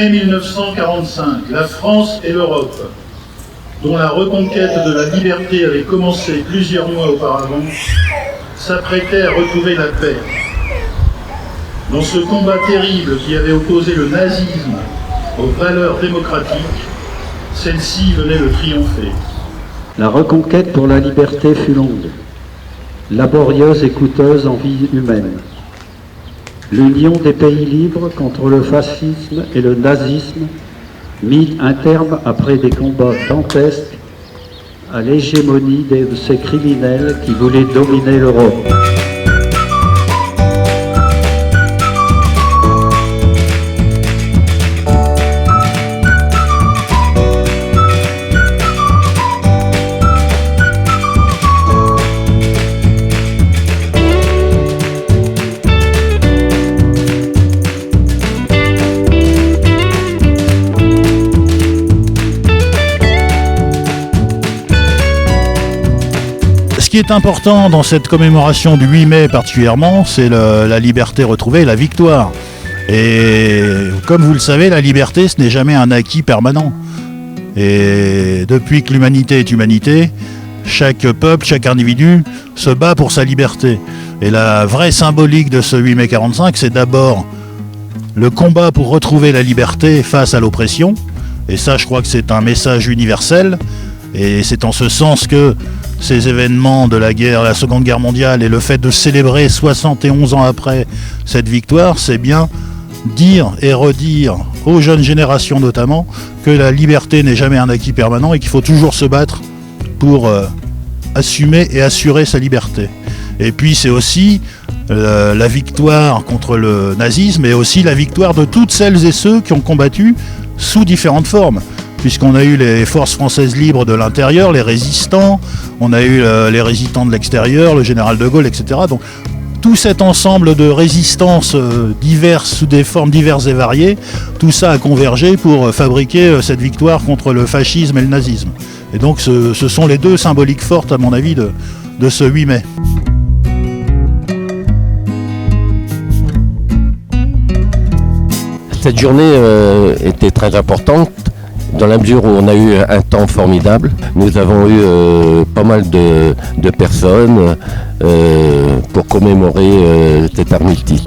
mai 1945, la France et l'Europe, dont la reconquête de la liberté avait commencé plusieurs mois auparavant, s'apprêtaient à retrouver la paix. Dans ce combat terrible qui avait opposé le nazisme aux valeurs démocratiques, celle-ci venait de triompher. La reconquête pour la liberté fut longue, laborieuse et coûteuse en vie humaine. L'union des pays libres contre le fascisme et le nazisme mit un terme après des combats dantesques à l'hégémonie de ces criminels qui voulaient dominer l'Europe. Ce qui est important dans cette commémoration du 8 mai particulièrement, c'est la liberté retrouvée, la victoire. Et comme vous le savez, la liberté, ce n'est jamais un acquis permanent. Et depuis que l'humanité est humanité, chaque peuple, chaque individu se bat pour sa liberté. Et la vraie symbolique de ce 8 mai 45, c'est d'abord le combat pour retrouver la liberté face à l'oppression. Et ça, je crois que c'est un message universel. Et c'est en ce sens que ces événements de la Seconde Guerre mondiale et le fait de célébrer 71 ans après cette victoire, c'est bien dire et redire aux jeunes générations notamment que la liberté n'est jamais un acquis permanent et qu'il faut toujours se battre pour assumer et assurer sa liberté. Et puis c'est aussi la victoire contre le nazisme et aussi la victoire de toutes celles et ceux qui ont combattu sous différentes formes. Puisqu'on a eu les forces françaises libres de l'intérieur, les résistants, on a eu les résistants de l'extérieur, le général de Gaulle, etc. Donc tout cet ensemble de résistances diverses, sous des formes diverses et variées, tout ça a convergé pour fabriquer cette victoire contre le fascisme et le nazisme. Et donc ce sont les deux symboliques fortes, à mon avis, de ce 8 mai. Cette journée était très importante, dans la mesure où on a eu un temps formidable. Nous avons eu pas mal de personnes pour commémorer cet armistice.